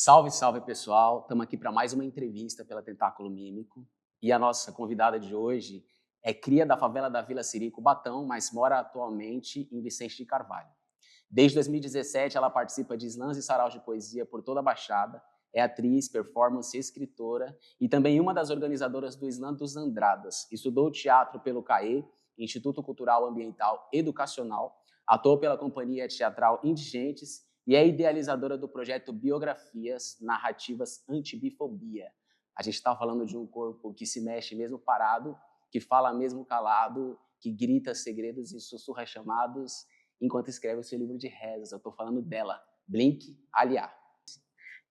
Salve, salve pessoal! Estamos aqui para mais uma entrevista pela Tentáculo Mímico. E a nossa convidada de hoje é cria da favela da Vila Siri, Cubatão, mas mora atualmente em Vicente de Carvalho. Desde 2017, ela participa de slams e saraus de poesia por toda a Baixada, é atriz, performance, escritora e também uma das organizadoras do Slam dos Andradas. Estudou teatro pelo CAE, Instituto Cultural Ambiental Educacional, atuou pela Companhia Teatral Indigentes e é idealizadora do projeto Biografias Narrativas Antibifobia. A gente está falando de um corpo que se mexe mesmo parado, que fala mesmo calado, que grita segredos e sussurra chamados enquanto escreve o seu livro de rezas. Eu estou falando dela, Blink Aliá.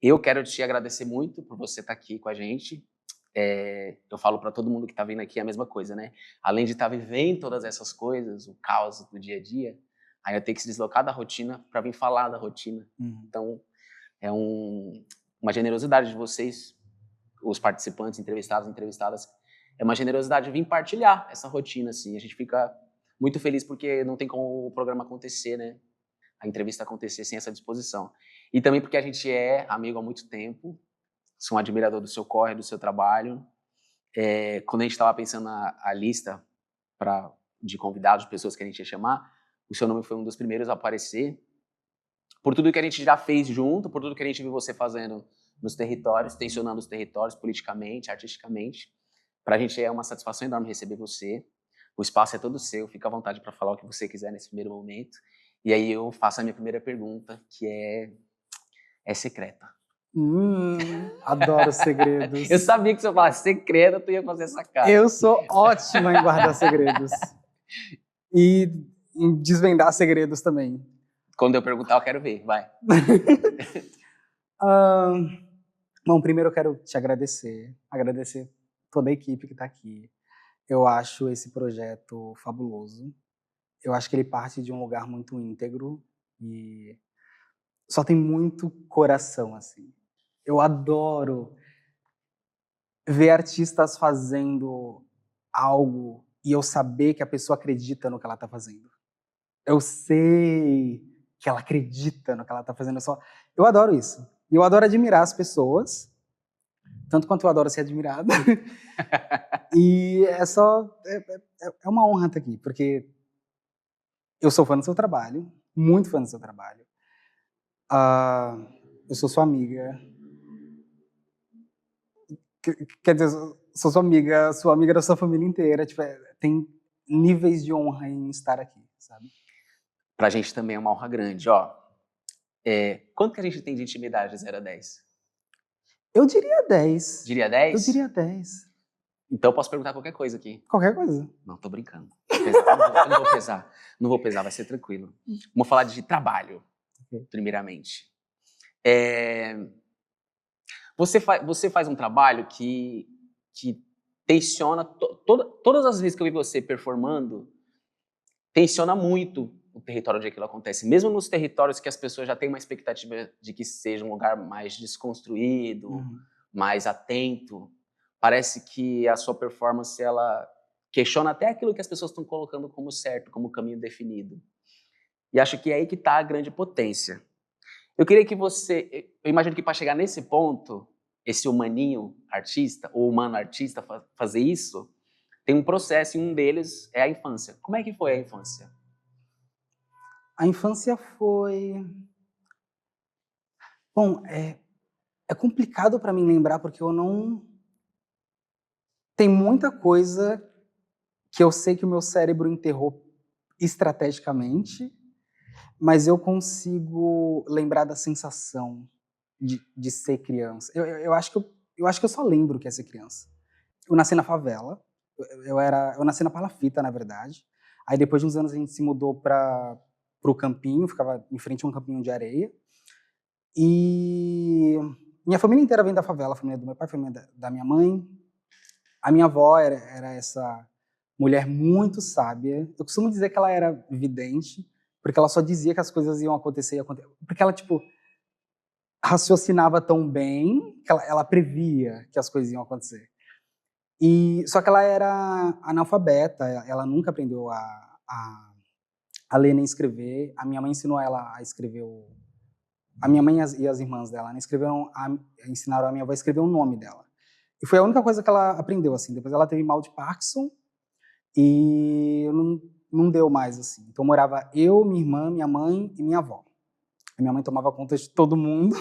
Eu quero te agradecer muito por você estar aqui com a gente. Eu falo para todo mundo que está vindo aqui a mesma coisa, né? Além de estar vivendo todas essas coisas, o caos do dia a dia, ainda tem que se deslocar da rotina para vir falar da rotina. Então, é uma generosidade de vocês, os participantes, entrevistados, entrevistadas, é uma generosidade vir partilhar essa rotina, assim. A gente fica muito feliz porque não tem como o programa acontecer, né? A entrevista acontecer sem essa disposição. E também porque a gente é amigo há muito tempo, sou um admirador do seu corre, do seu trabalho. Quando a gente estava pensando a lista de convidados, de pessoas que a gente ia chamar, o seu nome foi um dos primeiros a aparecer, por tudo que a gente já fez junto, por tudo que a gente viu você fazendo nos territórios, tensionando os territórios politicamente, artisticamente. Para a gente é uma satisfação enorme receber você. O espaço é todo seu, fica à vontade para falar o que você quiser nesse primeiro momento. E aí eu faço a minha primeira pergunta, que é secreta. Adoro segredos. Eu sabia que se eu falasse secreta, tu ia fazer essa cara. Eu sou ótima em guardar segredos. E em desvendar segredos também. Quando eu perguntar, eu quero ver, vai. Bom, primeiro eu quero te agradecer toda a equipe que está aqui. Eu acho esse projeto fabuloso. Eu acho que ele parte de um lugar muito íntegro e só tem muito coração, assim. Eu adoro ver artistas fazendo algo e eu saber que a pessoa acredita no que ela está fazendo. Eu sei que ela acredita no que ela está fazendo. Eu adoro isso. E eu adoro admirar as pessoas, tanto quanto eu adoro ser admirado. E é uma honra estar aqui, porque eu sou fã do seu trabalho, muito fã do seu trabalho. Eu sou sua amiga. Quer dizer, sou sua amiga da sua família inteira. Tipo, tem níveis de honra em estar aqui, sabe? Pra gente também é uma honra grande, ó. Quanto que a gente tem de intimidade de 0 a 10? Eu diria 10. Diria 10? Eu diria 10. Então eu posso perguntar qualquer coisa aqui. Qualquer coisa. Não, tô brincando. Eu não vou pesar. Não vou pesar, vai ser tranquilo. Vamos falar de trabalho, primeiramente. Você faz um trabalho que tensiona... Todas as vezes que eu vi você performando, tensiona muito o território onde aquilo acontece. Mesmo nos territórios que as pessoas já têm uma expectativa de que seja um lugar mais desconstruído, mais atento, parece que a sua performance, ela questiona até aquilo que as pessoas estão colocando como certo, como caminho definido. E acho que é aí que está a grande potência. Eu queria que você... Eu imagino que para chegar nesse ponto, esse humaninho artista, ou humano artista, fazer isso, tem um processo e um deles é a infância. Como é que foi a infância? A infância foi... Bom, é complicado para mim lembrar, porque eu não... Tem muita coisa que eu sei que o meu cérebro enterrou estrategicamente, mas eu consigo lembrar da sensação de ser criança. Eu acho que eu só lembro o que é ser criança. Eu nasci na favela, eu nasci na Palafita, na verdade. Aí depois de uns anos a gente se mudou para o campinho, ficava em frente a um campinho de areia. E minha família inteira vem da favela, a família do meu pai, a família da minha mãe. A minha avó era essa mulher muito sábia. Eu costumo dizer que ela era vidente, porque ela só dizia que as coisas iam acontecer. Porque ela, tipo, raciocinava tão bem que ela previa que as coisas iam acontecer. Só que ela era analfabeta, ela nunca aprendeu a ler nem escrever. A minha mãe ensinou ela a escrever a minha mãe e as irmãs dela, né, ensinaram a minha avó a escrever o nome dela. E foi a única coisa que ela aprendeu, assim. Depois ela teve mal de Parkinson e não deu mais, assim. Então morava eu, minha irmã, minha mãe e minha avó. A minha mãe tomava conta de todo mundo.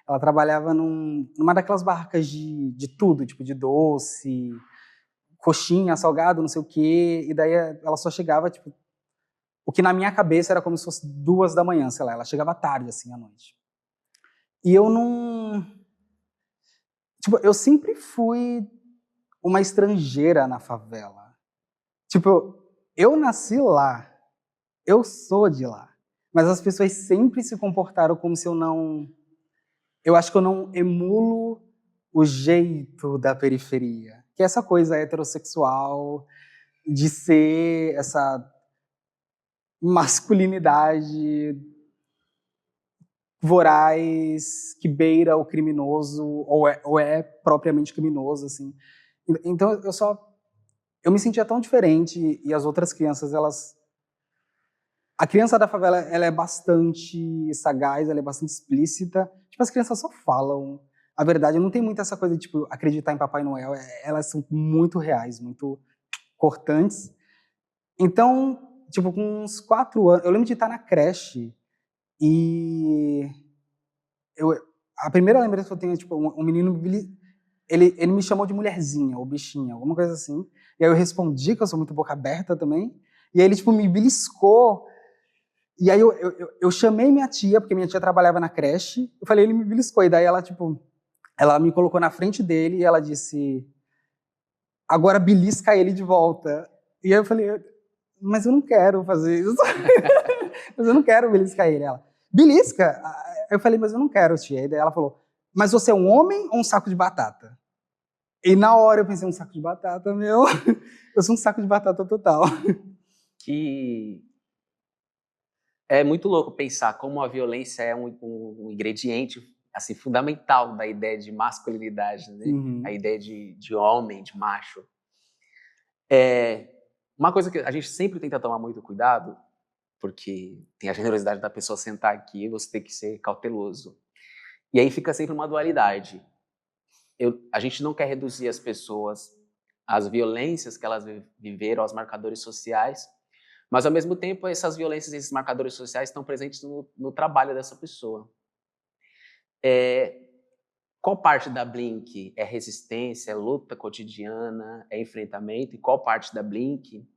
Ela trabalhava numa daquelas barracas de tudo, tipo de doce, coxinha, salgado, não sei o quê. E daí ela só chegava, tipo, o que na minha cabeça era como se fosse 2 da manhã, sei lá. Ela chegava tarde, assim, à noite. E eu não... Tipo, eu sempre fui uma estrangeira na favela. Tipo, eu nasci lá, eu sou de lá, mas as pessoas sempre se comportaram como se eu não... Eu acho que eu não emulo o jeito da periferia, que é essa coisa heterossexual de ser essa masculinidade voraz que beira o criminoso, ou é propriamente criminoso, assim. Então eu me sentia tão diferente, e as outras crianças, a criança da favela, ela é bastante sagaz, ela é bastante explícita. Tipo, as crianças só falam a verdade. Não tem muito essa coisa de, tipo, acreditar em Papai Noel. Elas são muito reais, muito cortantes. Então, tipo, com uns 4 anos... Eu lembro de estar na creche e... A primeira lembrança que eu tenho é, tipo, um menino... Ele me chamou de mulherzinha ou bichinha, alguma coisa assim. E aí eu respondi que eu sou muito boca aberta também. E aí ele, tipo, me beliscou. E aí eu chamei minha tia, porque minha tia trabalhava na creche. Eu falei, ele me beliscou. E daí ela, tipo, ela me colocou na frente dele e ela disse, agora belisca ele de volta. E aí eu falei, mas eu não quero fazer isso. Mas eu não quero beliscar ele. Ela, belisca? Eu falei, mas eu não quero, tia. E daí ela falou, mas você é um homem ou um saco de batata? E na hora eu pensei, um saco de batata, meu. Eu sou um saco de batata total. Que é muito louco pensar como a violência é um ingrediente assim, fundamental da ideia de masculinidade, né? Uhum. A ideia de homem, de macho. Uma coisa que a gente sempre tenta tomar muito cuidado, porque tem a generosidade da pessoa sentar aqui e você tem que ser cauteloso. E aí fica sempre uma dualidade. A gente não quer reduzir as pessoas às violências que elas viveram, aos marcadores sociais, mas, ao mesmo tempo, essas violências, esses marcadores sociais estão presentes no trabalho dessa pessoa. Qual parte da Blink é resistência, é luta cotidiana, é enfrentamento? E qual parte da Blink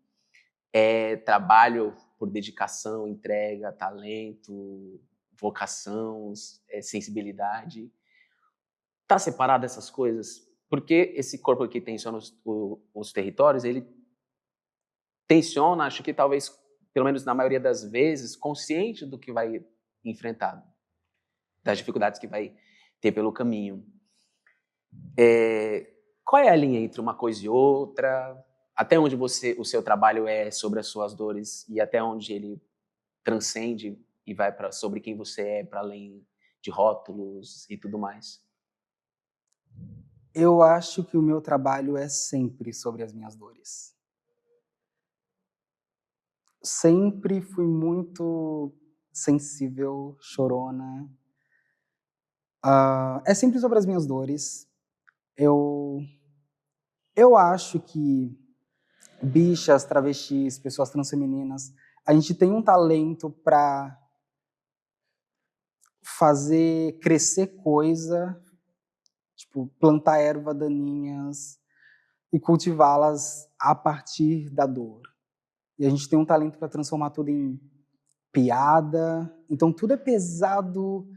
é trabalho por dedicação, entrega, talento, vocação, sensibilidade? Está separado essas coisas? Porque esse corpo que tensiona os territórios, ele tensiona, acho que talvez, pelo menos na maioria das vezes, consciente do que vai enfrentar, das dificuldades que vai ter pelo caminho. Qual é a linha entre uma coisa e outra? Até onde o seu trabalho é sobre as suas dores e até onde ele transcende e vai sobre quem você é, para além de rótulos e tudo mais? Eu acho que o meu trabalho é sempre sobre as minhas dores. Sempre fui muito sensível, chorona. É sempre sobre as minhas dores. Eu acho que bichas, travestis, pessoas transfemininas, a gente tem um talento para fazer crescer coisa, tipo, plantar ervas daninhas e cultivá-las a partir da dor. E a gente tem um talento para transformar tudo em piada. Então tudo é pesado,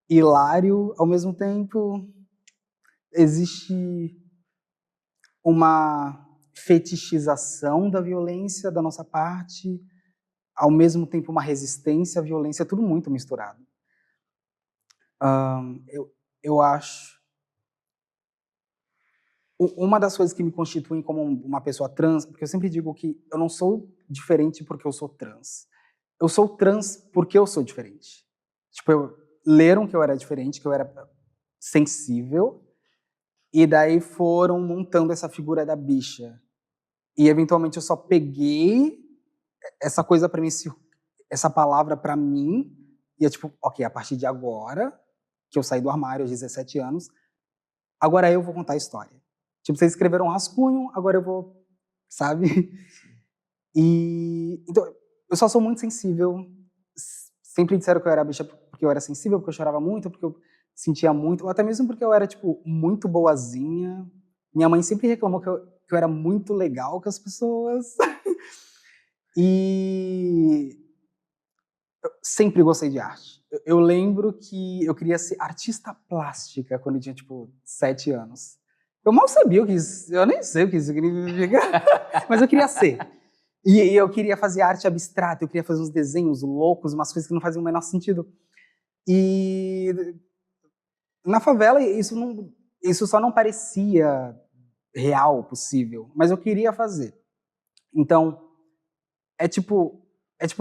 hilário, ao mesmo tempo existe uma fetichização da violência da nossa parte, ao mesmo tempo uma resistência à violência, tudo muito misturado. Eu acho... Uma das coisas que me constituem como uma pessoa trans, porque eu sempre digo que eu não sou diferente porque eu sou trans. Eu sou trans porque eu sou diferente. Tipo, leram que eu era diferente, que eu era sensível, e daí foram montando essa figura da bicha. E, eventualmente, eu só peguei essa coisa para mim, essa palavra para mim, E eu, tipo, ok, a partir de agora, que eu saí do armário aos 17 anos, agora eu vou contar a história. Tipo, vocês escreveram um rascunho, agora eu vou, sabe? E então, eu só sou muito sensível. Sempre disseram que eu era bicha porque eu era sensível, porque eu chorava muito, porque eu sentia muito, ou até mesmo porque eu era, tipo, muito boazinha. Minha mãe sempre reclamou que eu era muito legal com as pessoas. E eu sempre gostei de arte. Eu lembro que eu queria ser artista plástica quando eu tinha, tipo, 7 anos. Eu mal sabia o que isso... Eu nem sei o que isso significa. Mas eu queria ser. E eu queria fazer arte abstrata, eu queria fazer uns desenhos loucos, umas coisas que não faziam o menor sentido. E na favela isso só não parecia real, possível, mas eu queria fazer. Então, é tipo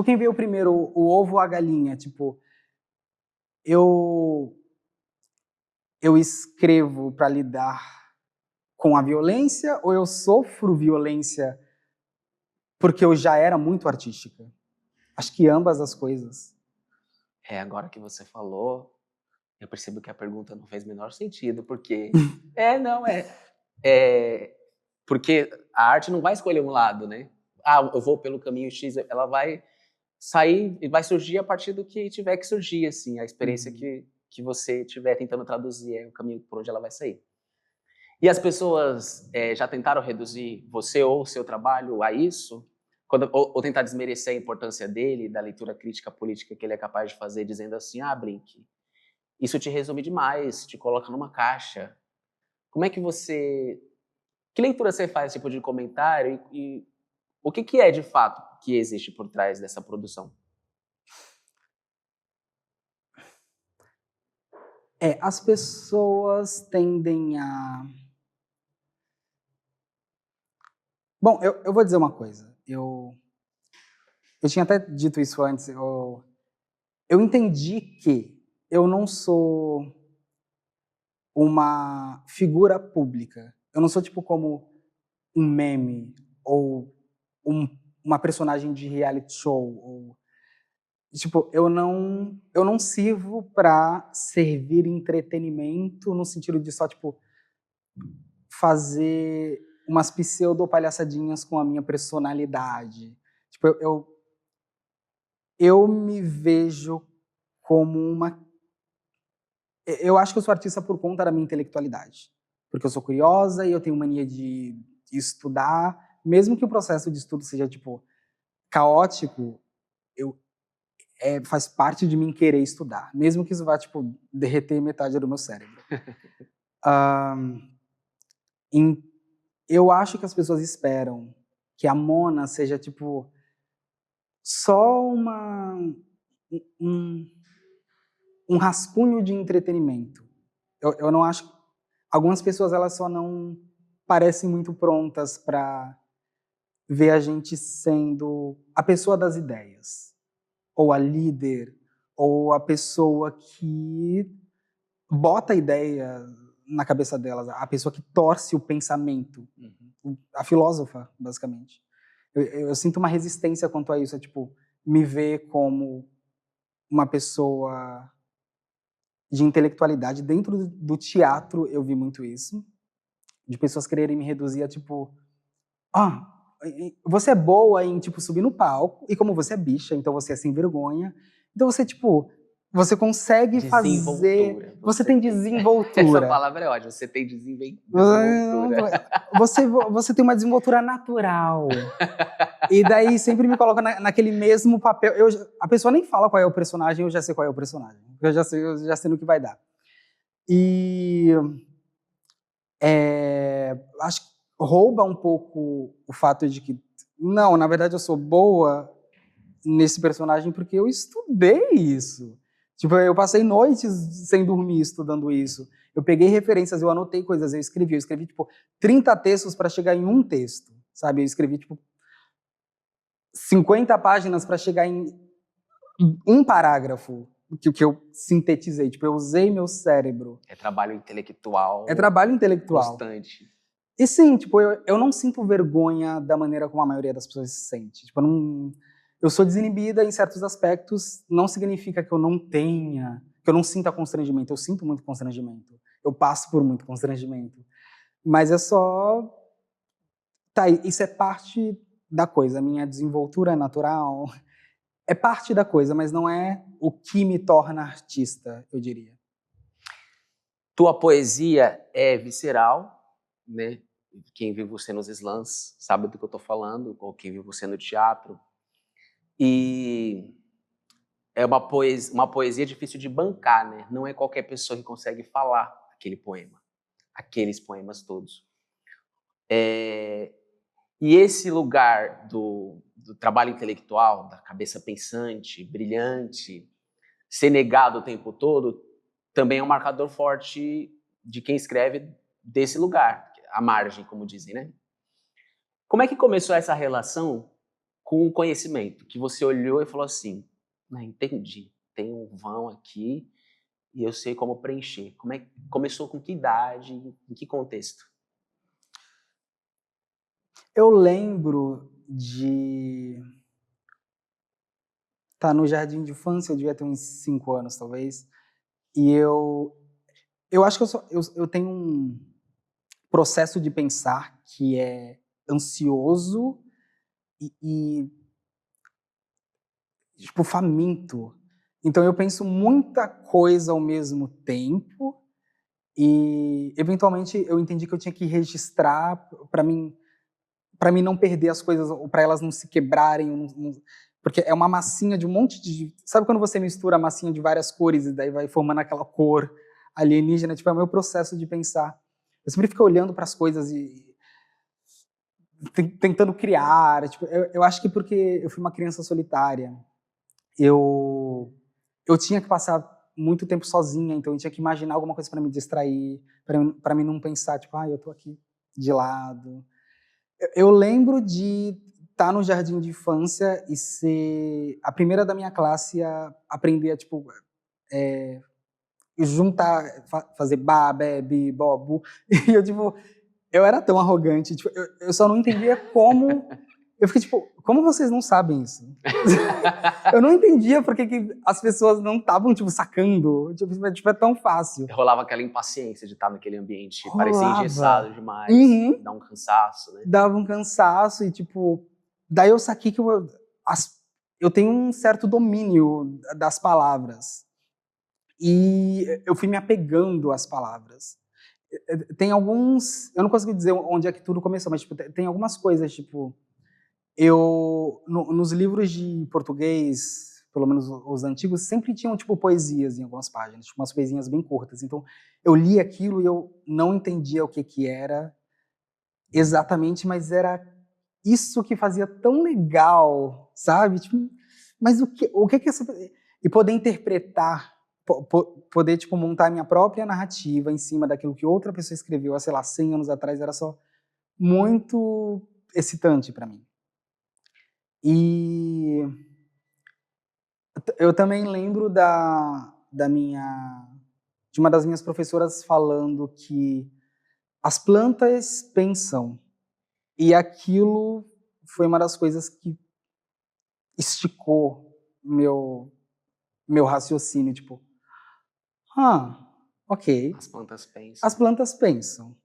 quem veio primeiro, o ovo ou a galinha, tipo, eu escrevo para lidar com a violência ou eu sofro violência porque eu já era muito artística? Acho que ambas as coisas. Agora que você falou, eu percebo que a pergunta não fez o menor sentido, porque... porque a arte não vai escolher um lado, né? Eu vou pelo caminho X, ela vai sair e vai surgir a partir do que tiver que surgir, assim, a experiência que você estiver tentando traduzir é o caminho por onde ela vai sair. E as pessoas já tentaram reduzir você ou o seu trabalho a isso? Ou tentar desmerecer a importância dele, da leitura crítica política que ele é capaz de fazer, dizendo assim, Brink, isso te resume demais, te coloca numa caixa. Como é que você... Que leitura você faz, tipo, de comentário e o que é, de fato, que existe por trás dessa produção? As pessoas tendem a... Bom, eu vou dizer uma coisa. Eu tinha até dito isso antes. Eu entendi que eu não sou uma figura pública. Eu não sou tipo como um meme ou uma personagem de reality show. Ou, tipo, eu não sirvo para servir entretenimento no sentido de só tipo fazer umas pseudo-palhaçadinhas com a minha personalidade. Tipo, eu me vejo como uma... Eu acho que eu sou artista por conta da minha intelectualidade. Porque eu sou curiosa e eu tenho mania de estudar. Mesmo que o processo de estudo seja, tipo, caótico, faz parte de mim querer estudar. Mesmo que isso vá, tipo, derreter metade do meu cérebro. Eu acho que as pessoas esperam que a Mona seja, tipo, só um rascunho de entretenimento. Eu não acho... Algumas pessoas, elas só não parecem muito prontas para ver a gente sendo a pessoa das ideias, ou a líder, ou a pessoa que bota a ideia na cabeça delas, a pessoa que torce o pensamento, a filósofa, basicamente. Eu sinto uma resistência quanto a isso, tipo, me ver como uma pessoa de intelectualidade. Dentro do teatro eu vi muito isso, de pessoas quererem me reduzir a tipo, você é boa em tipo subir no palco, e como você é bicha, então você é sem vergonha, então você tipo, você consegue fazer, você tem desenvoltura. Essa palavra é ótima, você tem desenvoltura. Você tem uma desenvoltura natural. E daí sempre me coloca naquele mesmo papel. A pessoa nem fala qual é o personagem, eu já sei qual é o personagem. Eu já sei no que vai dar. E acho que rouba um pouco o fato de que, não, na verdade eu sou boa nesse personagem porque eu estudei isso. Tipo, eu passei noites sem dormir estudando isso. Eu peguei referências, eu anotei coisas, eu escrevi tipo 30 textos para chegar em um texto, sabe? Eu escrevi tipo 50 páginas para chegar em um parágrafo que eu sintetizei. Tipo, eu usei meu cérebro. É trabalho intelectual. Constante. E sim, tipo, eu não sinto vergonha da maneira como a maioria das pessoas se sente. Tipo, eu sou desinibida em certos aspectos, não significa que eu não tenha, que eu não sinta constrangimento. Eu sinto muito constrangimento. Eu passo por muito constrangimento. Mas é só... Tá, isso é parte da coisa. A minha desenvoltura é natural. É parte da coisa, mas não é o que me torna artista, eu diria. Tua poesia é visceral, né? Quem viu você nos slams sabe do que eu estou falando, ou quem viu você no teatro. E é uma poesia difícil de bancar, né? Não é qualquer pessoa que consegue falar aquele poema, aqueles poemas todos. E esse lugar do trabalho intelectual, da cabeça pensante, brilhante, ser negado o tempo todo, também é um marcador forte de quem escreve desse lugar, à margem, como dizem, né? Como é que começou essa relação com o conhecimento? Que você olhou e falou assim, entendi, tem um vão aqui e eu sei como preencher. Começou com que idade, em que contexto? Eu lembro de estar no jardim de infância, eu devia ter uns 5 anos, talvez, e eu acho que eu tenho um processo de pensar que é ansioso e tipo, faminto. Então eu penso muita coisa ao mesmo tempo e, eventualmente, eu entendi que eu tinha que registrar para mim não perder as coisas, ou para elas não se quebrarem, porque é uma massinha de um monte de... Sabe quando você mistura a massinha de várias cores e daí vai formando aquela cor alienígena? Tipo, é o meu processo de pensar. Eu sempre fico olhando para as coisas e tentando criar. Tipo, eu acho que porque eu fui uma criança solitária, eu tinha que passar muito tempo sozinha, então eu tinha que imaginar alguma coisa para me distrair, para mim não pensar, tipo, eu tô aqui de lado. Eu lembro de estar no jardim de infância e ser a primeira da minha classe a aprender a, tipo, juntar, fazer ba, be, bi, bo, bu. E eu, tipo, eu era tão arrogante, tipo, eu só não entendia como... Eu fiquei tipo, como vocês não sabem isso? Eu não entendia por que as pessoas não estavam, tipo, sacando. Tipo, é tão fácil. Rolava aquela impaciência de estar naquele ambiente, parecia Rolava. engessado demais, Uhum. dá um cansaço, né? Dava um cansaço e, tipo... Daí eu saquei que eu tenho um certo domínio das palavras. E eu fui me apegando às palavras. Tem alguns... Eu não consigo dizer onde é que tudo começou, mas, tipo, tem algumas coisas, tipo... Nos livros de português, pelo menos os antigos, sempre tinham, tipo, poesias em algumas páginas, tipo, umas poesinhas bem curtas. Então, eu li aquilo e eu não entendia o que era exatamente, mas era isso que fazia tão legal, sabe? Tipo, mas o que é essa... E poder interpretar, poder, tipo, montar a minha própria narrativa em cima daquilo que outra pessoa escreveu há, sei lá, 100 anos atrás, era só muito excitante para mim. E eu também lembro de uma das minhas professoras falando que as plantas pensam, e aquilo foi uma das coisas que esticou meu raciocínio, tipo, ok, As plantas pensam. as plantas pensam.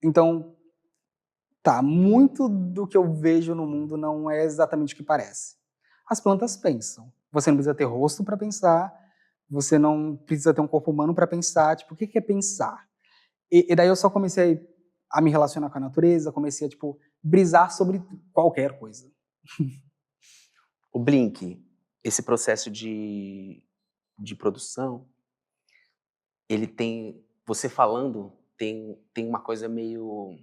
Então, tá, muito do que eu vejo no mundo não é exatamente o que parece. As plantas pensam. Você não precisa ter rosto para pensar, você não precisa ter um corpo humano para pensar. Tipo, o que é pensar? E daí eu só comecei a me relacionar com a natureza, comecei a, tipo, brisar sobre qualquer coisa. O Blink, esse processo de produção, ele tem, você falando, tem uma coisa meio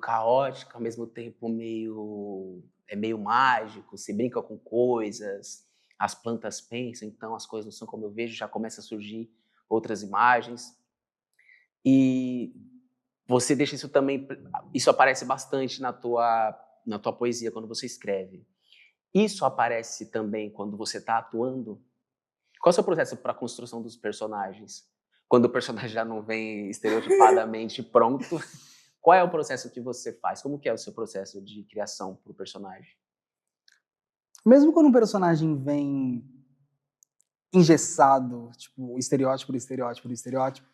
caótica, ao mesmo tempo meio mágico, se brinca com coisas, as plantas pensam, então as coisas não são como eu vejo, já começa a surgir outras imagens. E você deixa isso também, isso aparece bastante na tua poesia, quando você escreve. Isso aparece também quando você está atuando? Qual é o seu processo para a construção dos personagens? Quando o personagem já não vem estereotipadamente pronto, qual é o processo que você faz? Como que é o seu processo de criação para o personagem? Mesmo quando um personagem vem engessado, tipo, estereótipo do estereótipo do estereótipo,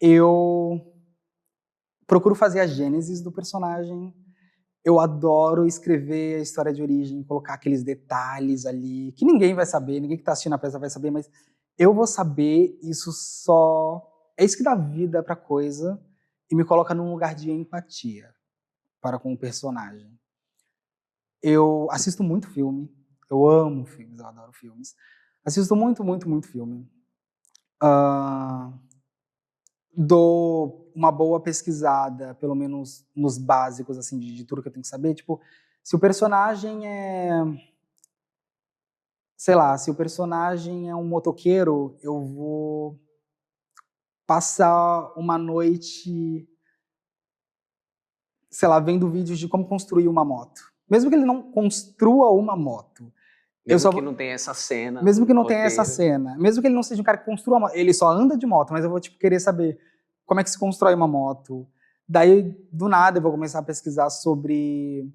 eu procuro fazer a gênesis do personagem. Eu adoro escrever a história de origem, colocar aqueles detalhes ali, que ninguém vai saber, ninguém que está assistindo a peça vai saber, mas eu vou saber, isso só... É isso que dá vida pra coisa e me coloca num lugar de empatia para com o personagem. Eu assisto muito filme, eu amo filmes, eu adoro filmes. Assisto muito, muito, muito filme. Dou uma boa pesquisada, pelo menos nos básicos, assim, de tudo que eu tenho que saber. Tipo, se o personagem é... Sei lá, se o personagem é um motoqueiro, eu vou passar uma noite, sei lá, vendo vídeos de como construir uma moto. Mesmo que ele não construa uma moto. Mesmo que não tenha essa cena. Mesmo que não tenha essa cena. Mesmo que ele não seja um cara que construa uma moto. Ele só anda de moto, mas eu vou tipo, querer saber como é que se constrói uma moto. Daí, do nada, eu vou começar a pesquisar sobre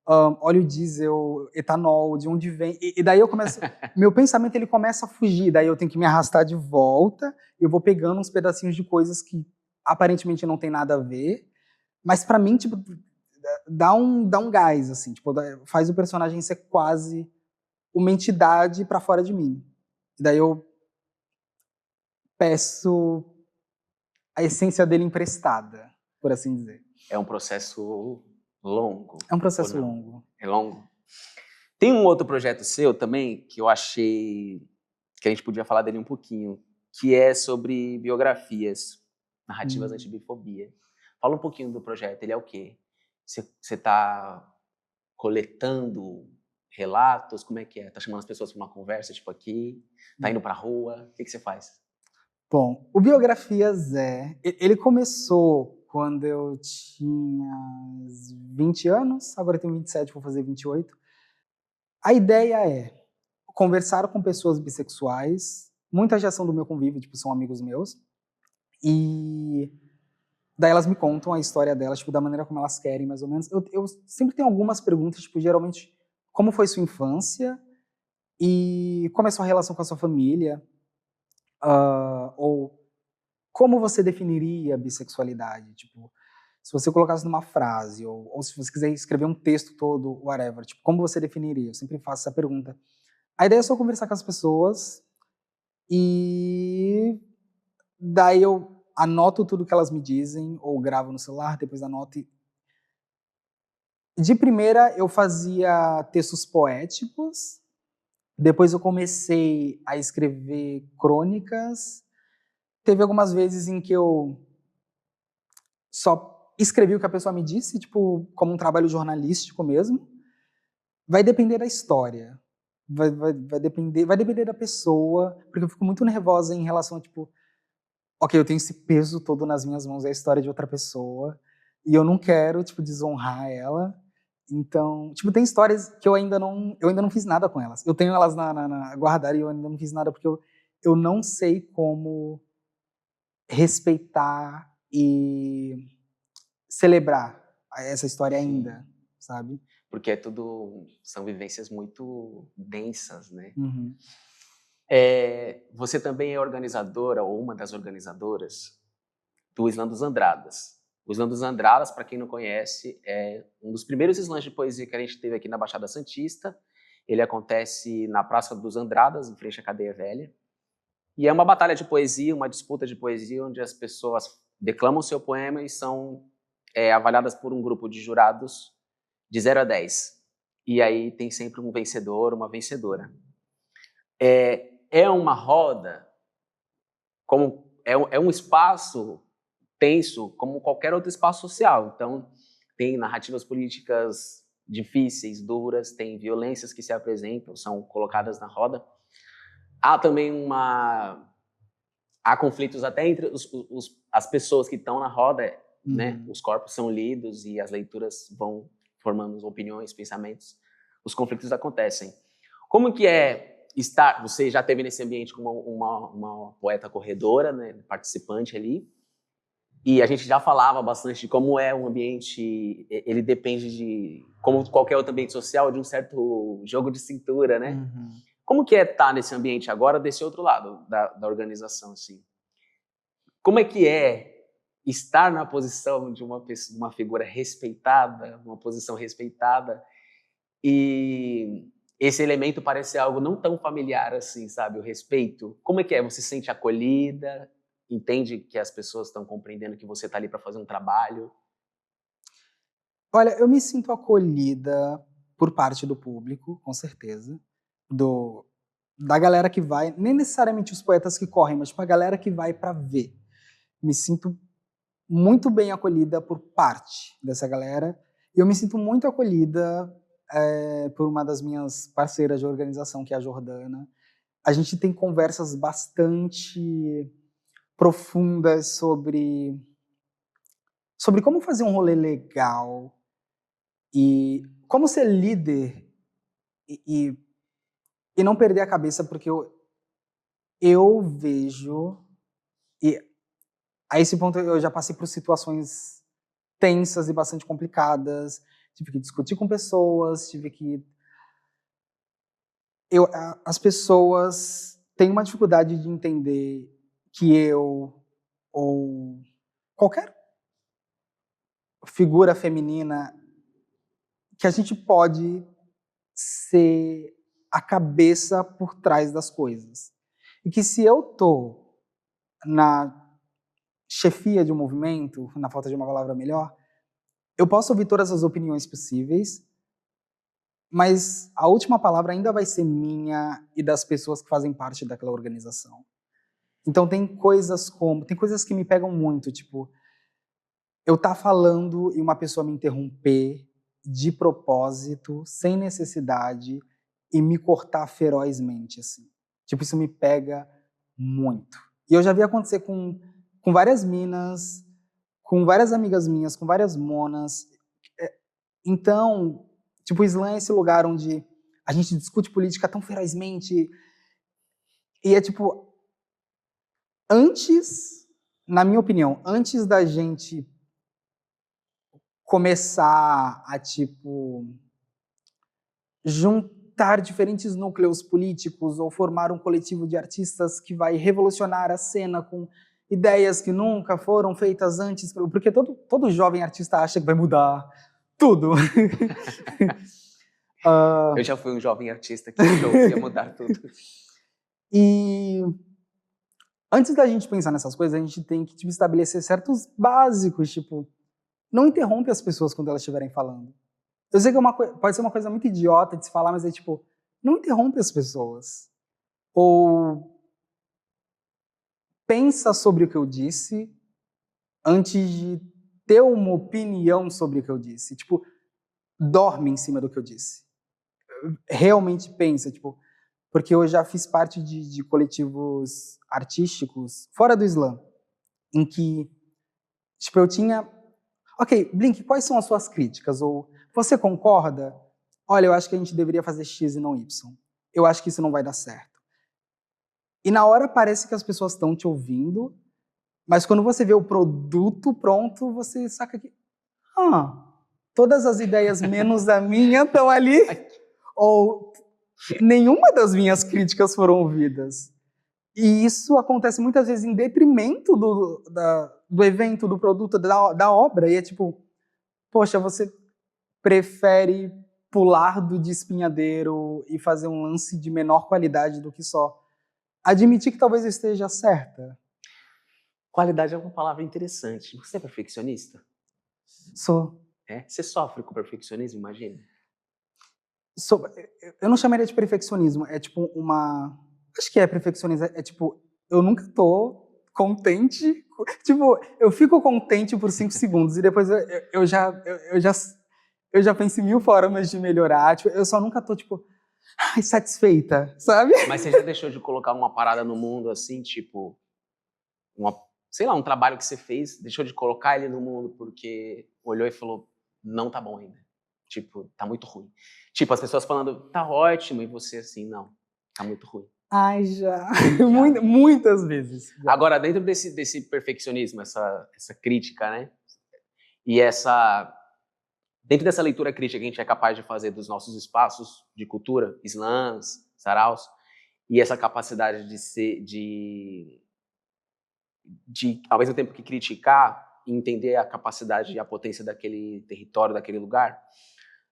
óleo diesel, etanol, de onde vem. E daí eu começo... meu pensamento ele começa a fugir. Daí eu tenho que me arrastar de volta. Eu vou pegando uns pedacinhos de coisas que aparentemente não tem nada a ver. Mas pra mim, tipo, dá um gás, assim. Tipo, faz o personagem ser quase uma entidade pra fora de mim. E daí eu peço a essência dele emprestada, por assim dizer. É um processo longo. É um processo longo. É longo. Tem um outro projeto seu também que eu achei que a gente podia falar dele um pouquinho, que é sobre biografias, narrativas antibifobia. Fala um pouquinho do projeto. Ele é o quê? Você está coletando relatos? Como é que é? Tá chamando as pessoas para uma conversa, tipo aqui? Tá indo para a rua? O que você faz? Bom, o Biografias ele começou quando eu tinha 20 anos, agora eu tenho 27, vou fazer 28. A ideia é conversar com pessoas bissexuais, muita já são do meu convívio, tipo, são amigos meus, e daí elas me contam a história delas, tipo, da maneira como elas querem, mais ou menos. Eu sempre tenho algumas perguntas, tipo, geralmente, como foi sua infância? E como é sua relação com a sua família? Ou como você definiria a bissexualidade? Tipo, se você colocasse numa frase, ou se você quiser escrever um texto todo, whatever, tipo, como você definiria? Eu sempre faço essa pergunta. A ideia é só conversar com as pessoas e daí eu anoto tudo que elas me dizem, ou gravo no celular, depois anoto. De primeira, eu fazia textos poéticos, depois eu comecei a escrever crônicas. Teve algumas vezes em que eu só escrevi o que a pessoa me disse, tipo, como um trabalho jornalístico mesmo. Vai depender da história. Vai depender da pessoa, porque eu fico muito nervosa em relação a, tipo, ok, eu tenho esse peso todo nas minhas mãos, é a história de outra pessoa, e eu não quero, tipo, desonrar ela. Então, tipo, tem histórias que eu ainda não fiz nada com elas. Eu tenho elas na guardada e eu ainda não fiz nada porque eu não sei como respeitar e celebrar essa história ainda, sabe? Porque são vivências muito densas, né? Uhum. Você também é organizadora, ou uma das organizadoras, do Slam dos Andradas. O Slam dos Andradas, para quem não conhece, é um dos primeiros slams de poesia que a gente teve aqui na Baixada Santista. Ele acontece na Praça dos Andradas, em frente à Cadeia Velha. E é uma batalha de poesia, uma disputa de poesia, onde as pessoas declamam seu poema e são avaliadas por um grupo de jurados de 0 a 10. E aí tem sempre um vencedor, uma vencedora. É uma roda, é um espaço tenso como qualquer outro espaço social. Então, tem narrativas políticas difíceis, duras, tem violências que se apresentam, são colocadas na roda. Há também há conflitos até entre as pessoas que estão na roda, né? Os corpos são lidos e as leituras vão formando opiniões, pensamentos. Os conflitos acontecem. Como que é estar... Você já esteve nesse ambiente como uma poeta corredora, né? Participante ali. E a gente já falava bastante de como é um ambiente, ele depende de, como qualquer outro ambiente social, de um certo jogo de cintura, né? Uhum. Como que é estar nesse ambiente agora, desse outro lado da organização, assim? Como é que é estar na posição de uma figura respeitada, uma posição respeitada, e esse elemento parece algo não tão familiar assim, sabe? O respeito. Como é que é? Você se sente acolhida? Entende que as pessoas estão compreendendo que você está ali para fazer um trabalho? Olha, eu me sinto acolhida por parte do público, com certeza. Da galera que vai, nem necessariamente os poetas que correm, mas tipo, a galera que vai para ver. Me sinto muito bem acolhida por parte dessa galera. E eu me sinto muito acolhida por uma das minhas parceiras de organização, que é a Jordana. A gente tem conversas bastante profundas sobre como fazer um rolê legal e como ser líder e, e não perder a cabeça, porque eu vejo, e a esse ponto eu já passei por situações tensas e bastante complicadas, tive que discutir com pessoas, as pessoas têm uma dificuldade de entender que eu, ou qualquer figura feminina, que a gente pode ser a cabeça por trás das coisas. E que se eu tô na chefia de um movimento, na falta de uma palavra melhor, eu posso ouvir todas as opiniões possíveis, mas a última palavra ainda vai ser minha e das pessoas que fazem parte daquela organização. Então tem coisas que me pegam muito, tipo, eu tá falando e uma pessoa me interromper de propósito, sem necessidade, e me cortar ferozmente, assim. Tipo, isso me pega muito. E eu já vi acontecer com várias minas, com várias amigas minhas, com várias monas. Então, tipo, o slam é esse lugar onde a gente discute política tão ferozmente. E é tipo, na minha opinião, antes da gente começar a, tipo, juntar diferentes núcleos políticos ou formar um coletivo de artistas que vai revolucionar a cena com ideias que nunca foram feitas antes, porque todo jovem artista acha que vai mudar tudo. Eu já fui um jovem artista que achou que ia mudar tudo. E antes da gente pensar nessas coisas, a gente tem que, tipo, estabelecer certos básicos, tipo, não interrompe as pessoas quando elas estiverem falando. Eu sei que pode ser uma coisa muito idiota de se falar, mas é tipo, não interrompe as pessoas. Ou pensa sobre o que eu disse antes de ter uma opinião sobre o que eu disse. Tipo, dorme em cima do que eu disse. Realmente pensa, tipo, porque eu já fiz parte de coletivos artísticos fora do slam, em que, tipo, eu tinha... Ok, Blink, quais são as suas críticas? Ou você concorda? Olha, eu acho que a gente deveria fazer X e não Y. Eu acho que isso não vai dar certo. E na hora parece que as pessoas estão te ouvindo, mas quando você vê o produto pronto, você saca que todas as ideias menos a minha estão ali, ou nenhuma das minhas críticas foram ouvidas. E isso acontece muitas vezes em detrimento do evento, do produto, da obra. E é tipo, poxa, você prefere pular do despenhadeiro e fazer um lance de menor qualidade do que só admitir que talvez eu esteja certa. Qualidade é uma palavra interessante. Você é perfeccionista? Sou. É? Você sofre com perfeccionismo, imagina? Eu não chamaria de perfeccionismo, é tipo uma... Acho que é perfeccionismo, é tipo, eu nunca tô contente, tipo, eu fico contente por 5 segundos e depois eu já penso em 1000 formas de melhorar, tipo, eu só nunca tô, tipo, satisfeita, sabe? Mas você já deixou de colocar uma parada no mundo assim, tipo, sei lá, um trabalho que você fez, deixou de colocar ele no mundo porque olhou e falou, não tá bom ainda. Tipo, tá muito ruim. Tipo, as pessoas falando, tá ótimo, e você assim, não, tá muito ruim. Ai, já. Muitas vezes. Já. Agora, dentro desse perfeccionismo, essa crítica, né? E dentro dessa leitura crítica que a gente é capaz de fazer dos nossos espaços de cultura, slams, saraus, e essa capacidade de ao mesmo tempo que criticar, entender a capacidade e a potência daquele território, daquele lugar,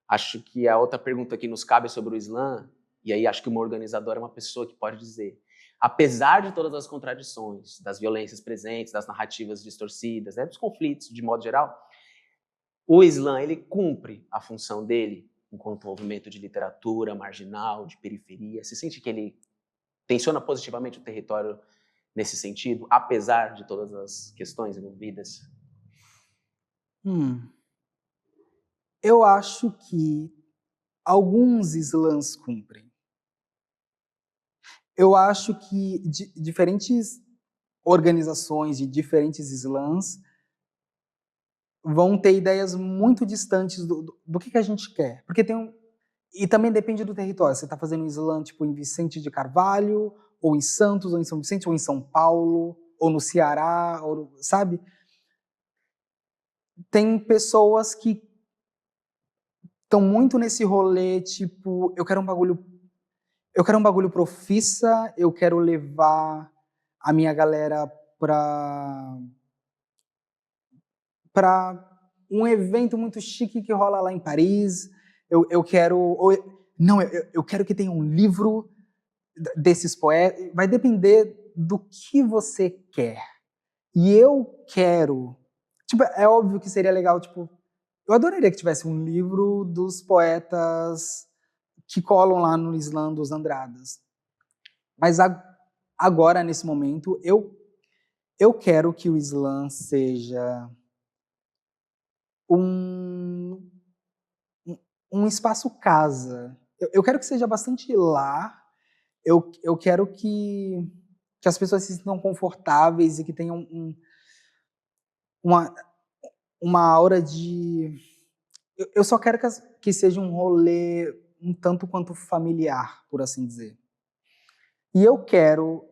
acho que a outra pergunta que nos cabe sobre o Islã, e aí acho que uma organizadora é uma pessoa que pode dizer, apesar de todas as contradições, das violências presentes, das narrativas distorcidas, né, dos conflitos de modo geral, o Islã, ele cumpre a função dele enquanto movimento de literatura marginal, de periferia. Você sente que ele tensiona positivamente o território nesse sentido, apesar de todas as questões envolvidas? Eu acho que alguns slams cumprem. Eu acho que diferentes organizações de diferentes slams vão ter ideias muito distantes do que a gente quer. Porque e também depende do território. Você está fazendo um slam tipo, em Vicente de Carvalho, ou em Santos, ou em São Vicente, ou em São Paulo, ou no Ceará, sabe? Tem pessoas que estão muito nesse rolê, tipo, eu quero um bagulho profissa, eu quero levar a minha galera para um evento muito chique que rola lá em Paris. Eu quero que tenha um livro desses poetas. Vai depender do que você quer. E eu quero... Tipo, é óbvio que seria legal, tipo... Eu adoraria que tivesse um livro dos poetas que colam lá no Islã dos Andradas. Mas agora, nesse momento, eu quero que o Islã seja um espaço casa. Eu quero que seja bastante lar. Eu quero que as pessoas se sintam confortáveis e que tenham uma aura de... Eu só quero que seja um rolê um tanto quanto familiar, por assim dizer. E eu quero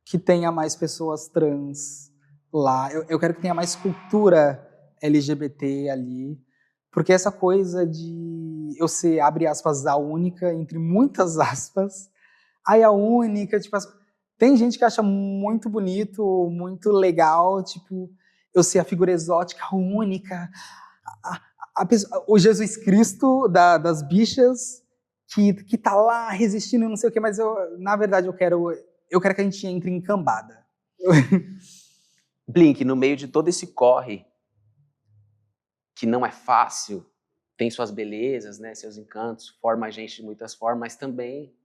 que tenha mais pessoas trans lá. Eu quero que tenha mais cultura LGBT ali. Porque essa coisa de eu ser, abre aspas, a única, entre muitas aspas, aí a única, tipo, tem gente que acha muito bonito, muito legal, tipo, eu ser a figura exótica, a única, o Jesus Cristo das bichas, que tá lá resistindo, não sei o quê, mas na verdade, eu quero que a gente entre em cambada. Blink, no meio de todo esse corre, que não é fácil, tem suas belezas, né, seus encantos, forma a gente de muitas formas, mas também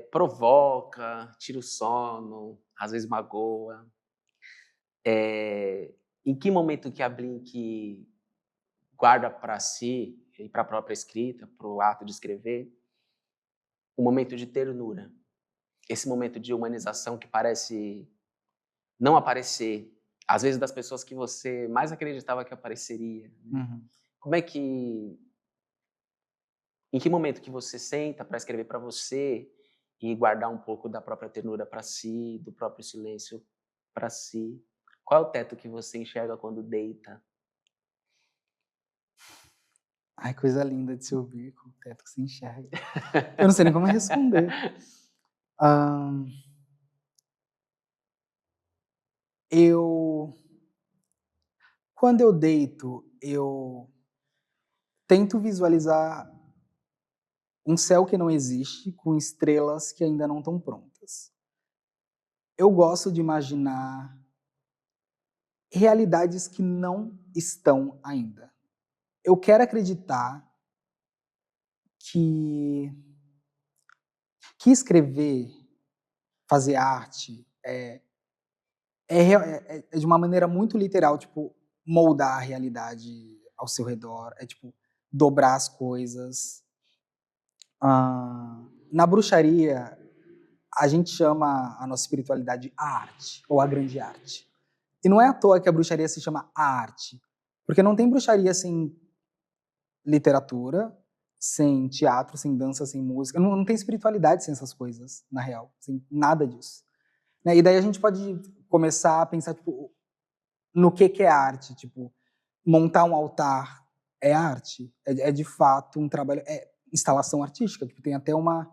provoca, tira o sono, às vezes magoa. Em que momento que a Blink guarda para si e para a própria escrita, para o ato de escrever, um momento de ternura? Esse momento de humanização que parece não aparecer, às vezes das pessoas que você mais acreditava que apareceria. Uhum. Como é que... Em que momento que você senta para escrever para você e guardar um pouco da própria ternura para si, do próprio silêncio para si? Qual é o teto que você enxerga quando deita? Ai, coisa linda de se ouvir, com o teto que se enxerga. Eu não sei nem como responder. Quando eu deito, eu tento visualizar um céu que não existe, com estrelas que ainda não estão prontas. Eu gosto de imaginar realidades que não estão ainda. Eu quero acreditar que escrever, fazer arte, é de uma maneira muito literal, tipo, moldar a realidade ao seu redor, tipo, dobrar as coisas. Na bruxaria, a gente chama a nossa espiritualidade a arte, ou a grande arte. E não é à toa que a bruxaria se chama a arte, porque não tem bruxaria sem literatura, sem teatro, sem dança, sem música. Não tem espiritualidade sem essas coisas, na real. Sem nada disso. Né? E daí a gente pode começar a pensar, tipo, no que é arte. Tipo, montar um altar é arte? É de fato um trabalho... É instalação artística. Tipo, tem até uma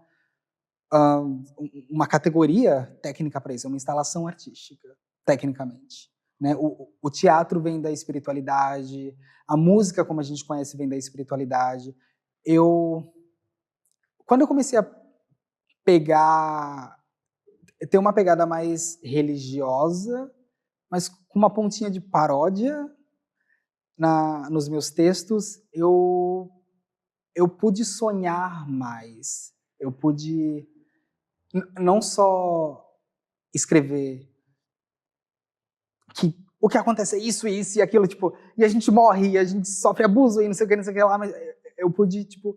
categoria técnica para isso. É uma instalação artística, tecnicamente. Né? O teatro vem da espiritualidade, a música, como a gente conhece, vem da espiritualidade. Quando eu comecei a ter uma pegada mais religiosa, mas com uma pontinha de paródia nos meus textos, eu pude sonhar mais. Eu pude não só escrever que o que acontece é isso e aquilo, tipo, e a gente morre, e a gente sofre abuso, e não sei o que lá, mas eu pude, tipo,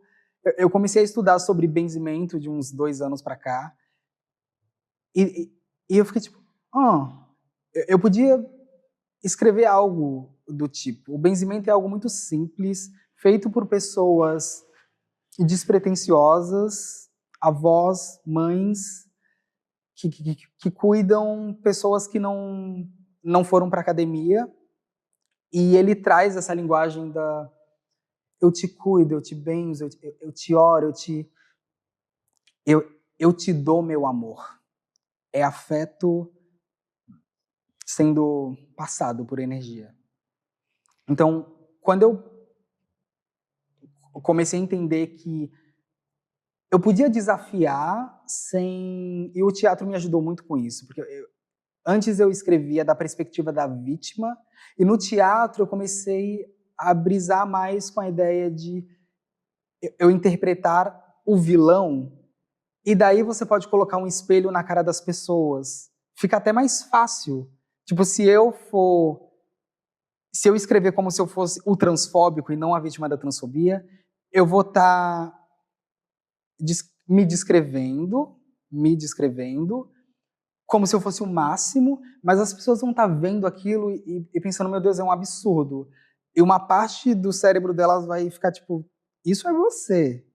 eu comecei a estudar sobre benzimento de uns 2 anos pra cá, e eu fiquei tipo, eu podia escrever algo do tipo. O benzimento é algo muito simples, feito por pessoas despretensiosas, avós, mães, que cuidam, pessoas que não foram para academia, e ele traz essa linguagem da eu te cuido, eu te benzo, eu te oro, eu te dou meu amor. É afeto sendo passado por energia. Então, quando eu comecei a entender que eu podia desafiar sem... E o teatro me ajudou muito com isso, porque antes eu escrevia da perspectiva da vítima, e no teatro eu comecei a brisar mais com a ideia de eu interpretar o vilão, e daí você pode colocar um espelho na cara das pessoas. Fica até mais fácil. Tipo, se eu escrever como se eu fosse o transfóbico e não a vítima da transfobia, eu vou estar me descrevendo como se eu fosse o máximo, mas as pessoas vão estar vendo aquilo e pensando, meu Deus, é um absurdo. E uma parte do cérebro delas vai ficar tipo, isso é você.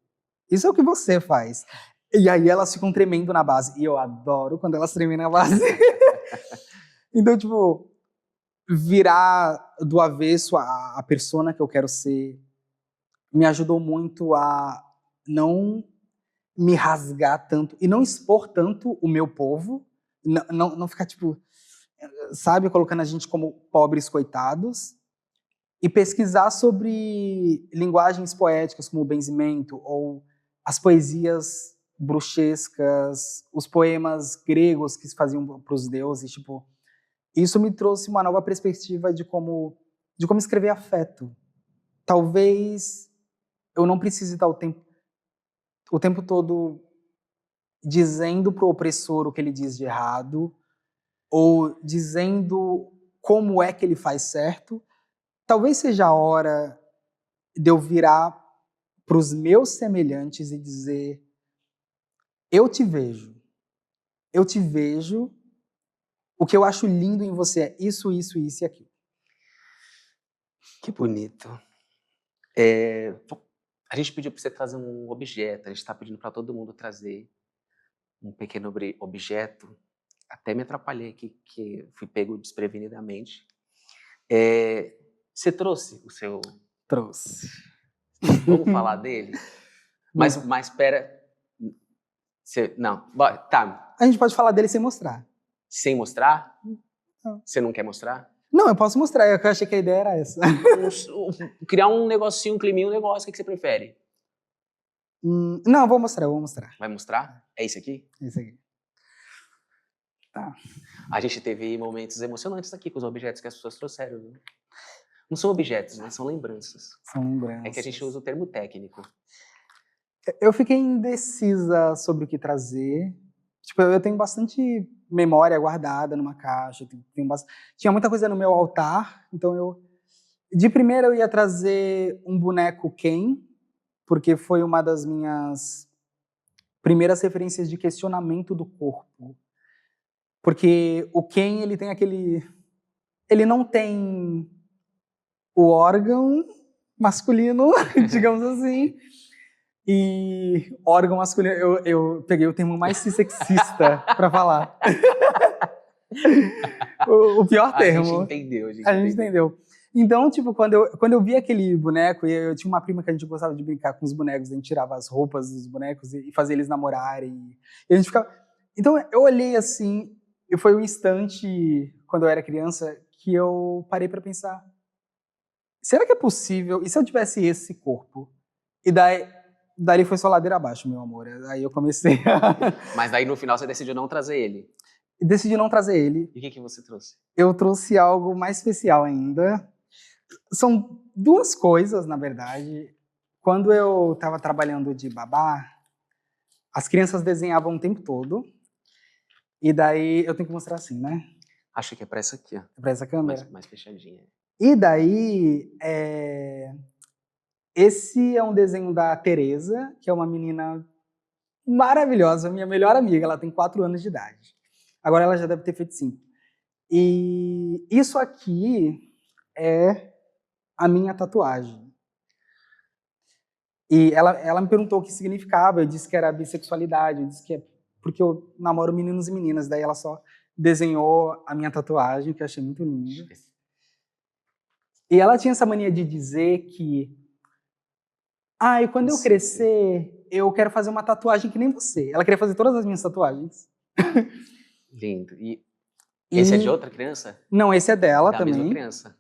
Isso é o que você faz. E aí elas ficam tremendo na base. E eu adoro quando elas tremem na base. Então, tipo, virar do avesso a persona que eu quero ser me ajudou muito a não me rasgar tanto e não expor tanto o meu povo, não ficar, tipo, sabe, colocando a gente como pobres coitados, e pesquisar sobre linguagens poéticas como o benzimento ou as poesias bruxescas, os poemas gregos que se faziam para os deuses, tipo, isso me trouxe uma nova perspectiva de como escrever afeto. Talvez eu não precise estar o tempo todo dizendo para o opressor o que ele diz de errado, ou dizendo como é que ele faz certo. Talvez seja a hora de eu virar para os meus semelhantes e dizer, eu te vejo, o que eu acho lindo em você é isso, isso, isso e aquilo. Que bonito. A gente pediu para você trazer um objeto, a gente está pedindo para todo mundo trazer um pequeno objeto. Até me atrapalhei aqui, que fui pego desprevenidamente. Você trouxe o seu... Trouxe. Vamos falar dele? Mas espera... Não, tá. A gente pode falar dele sem mostrar. Sem mostrar? Não. Você não quer mostrar? Não, eu posso mostrar, eu achei que a ideia era essa. Criar um negocinho, um climinho, um negócio, o que você prefere? Não, eu vou mostrar. Vai mostrar? É esse aqui? Esse aqui. Tá. A gente teve momentos emocionantes aqui com os objetos que as pessoas trouxeram. Né? Não são objetos, né? São lembranças. São lembranças. É que a gente usa o termo técnico. Eu fiquei indecisa sobre o que trazer. Tipo, eu tenho bastante memória guardada numa caixa. Tinha muita coisa no meu altar, então de primeira eu ia trazer um boneco Ken, porque foi uma das minhas primeiras referências de questionamento do corpo. Porque o Ken, ele tem ele não tem o órgão masculino, digamos assim, E órgão masculino, eu peguei o termo mais sexista para falar. o pior termo. A gente entendeu. A gente entendeu. Então, tipo, quando eu vi aquele boneco, e eu tinha uma prima que a gente gostava de brincar com os bonecos, a gente tirava as roupas dos bonecos e fazia eles namorarem. E a gente ficava... Então, eu olhei assim, e foi um instante, quando eu era criança, que eu parei para pensar, será que é possível? E se eu tivesse esse corpo? E daí foi só ladeira abaixo, meu amor. Aí eu comecei a... Mas daí no final você decidiu não trazer ele. Decidi não trazer ele. E o que você trouxe? Eu trouxe algo mais especial ainda. São duas coisas, na verdade. Quando eu estava trabalhando de babá, as crianças desenhavam o tempo todo. E daí, eu tenho que mostrar assim, né? Acho que é pra essa aqui, ó. É pra essa câmera. Mais fechadinha. E daí, esse é um desenho da Tereza, que é uma menina maravilhosa, minha melhor amiga. Ela tem 4 anos de idade. Agora ela já deve ter feito 5. E isso aqui é a minha tatuagem. E ela me perguntou o que significava, eu disse que era bissexualidade, eu disse que é porque eu namoro meninos e meninas, daí ela só desenhou a minha tatuagem, que eu achei muito linda. E ela tinha essa mania de dizer que e quando eu crescer, eu quero fazer uma tatuagem que nem você. Ela queria fazer todas as minhas tatuagens. Lindo. E esse é de outra criança? Não, esse é dela também. Da mesma criança.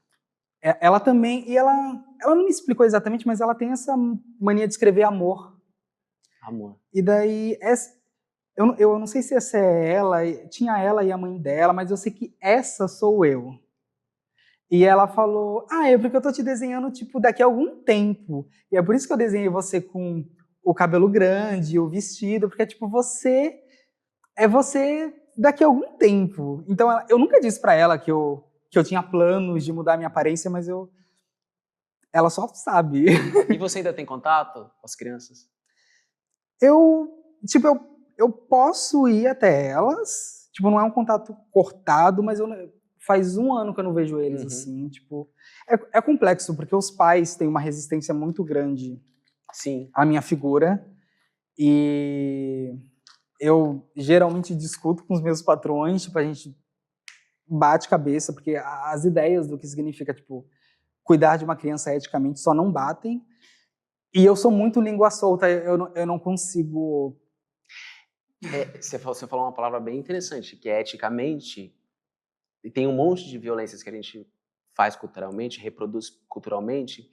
Ela também, e ela não me explicou exatamente, mas ela tem essa mania de escrever amor. Amor. E daí, eu não sei se essa é ela, tinha ela e a mãe dela, mas eu sei que essa sou eu. E ela falou, é porque eu tô te desenhando, tipo, daqui a algum tempo. E é por isso que eu desenhei você com o cabelo grande, o vestido, porque, tipo, você daqui a algum tempo. Então, eu nunca disse pra ela que eu tinha planos de mudar minha aparência, mas ela só sabe. E você ainda tem contato com as crianças? Eu posso ir até elas, tipo, não é um contato cortado, mas faz 1 ano que eu não vejo eles, assim, tipo... É complexo, porque os pais têm uma resistência muito grande à minha figura, e eu geralmente discuto com os meus patrões, tipo, a gente bate cabeça, porque as ideias do que significa, tipo, cuidar de uma criança eticamente só não batem, e eu sou muito língua solta, eu não consigo... Você falou uma palavra bem interessante, que é eticamente, e tem um monte de violências que a gente faz culturalmente, reproduz culturalmente,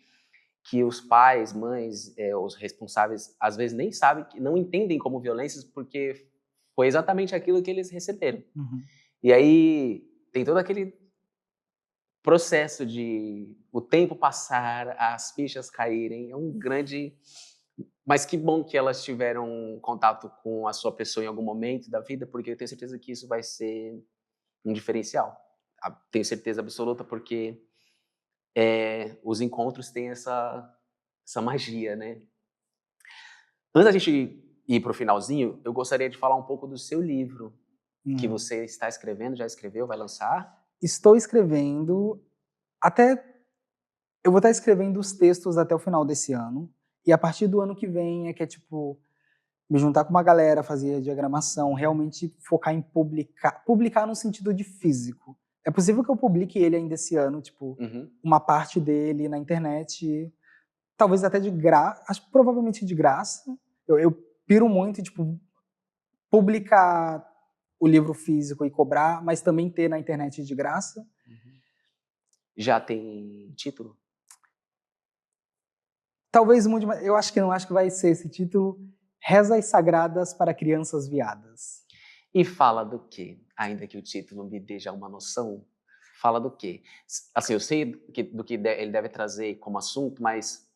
que os pais, mães, os responsáveis, às vezes nem sabem, não entendem como violências, porque foi exatamente aquilo que eles receberam. Uhum. E aí tem todo aquele processo de o tempo passar, as fichas caírem, é um grande... Mas que bom que elas tiveram contato com a sua pessoa em algum momento da vida, porque eu tenho certeza que isso vai ser um diferencial. Tenho certeza absoluta, porque os encontros têm essa magia, né? Antes da gente ir para o finalzinho, eu gostaria de falar um pouco do seu livro, que você está escrevendo, já escreveu, vai lançar? Estou escrevendo, eu vou estar escrevendo os textos até o final desse ano, e a partir do ano que vem que é tipo, me juntar com uma galera, fazer diagramação, realmente focar em publicar no sentido de físico. É possível que eu publique ele ainda esse ano, tipo, uma parte dele na internet, talvez até de graça, acho que provavelmente de graça. Eu piro muito, tipo, publicar o livro físico e cobrar, mas também ter na internet de graça. Já tem título? Talvez mude, mas eu acho que não, acho que vai ser esse título, Rezas Sagradas para Crianças Viadas. E fala do quê? Ainda que o título me dê já uma noção, fala do quê? Assim, eu sei do que ele deve trazer como assunto, mas